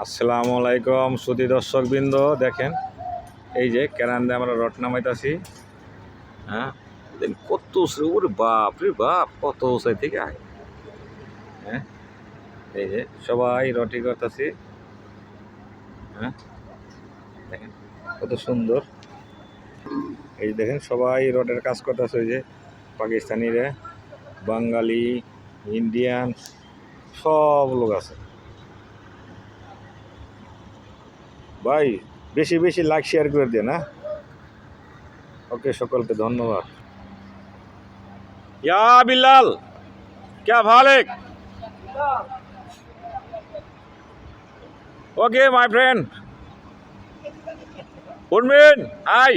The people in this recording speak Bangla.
আসসালামু আলাইকুম সুধী দর্শকবৃন্দ, দেখেন এই যে কেরান্দে আমরা রড নামাইতেছি। হ্যাঁ, কত ওরে বাপ রে বাপ, কত উঁচাই থেকে আয়। হ্যাঁ, এই যে সবাই রটি করতেছি। হ্যাঁ, দেখেন কত সুন্দর। এই দেখেন সবাই রডের কাজ করতেছে। ওই যে পাকিস্তানিরা, বাঙালি, ইন্ডিয়ান সব লোক আছে। ভাই বেশি বেশি লাইক শেয়ার করে দেন। না ওকে, সকলকে ধন্যবাদ। ইয়া বিল্লাল, क्या भालेक? Okay, my friend. Unmin, hi.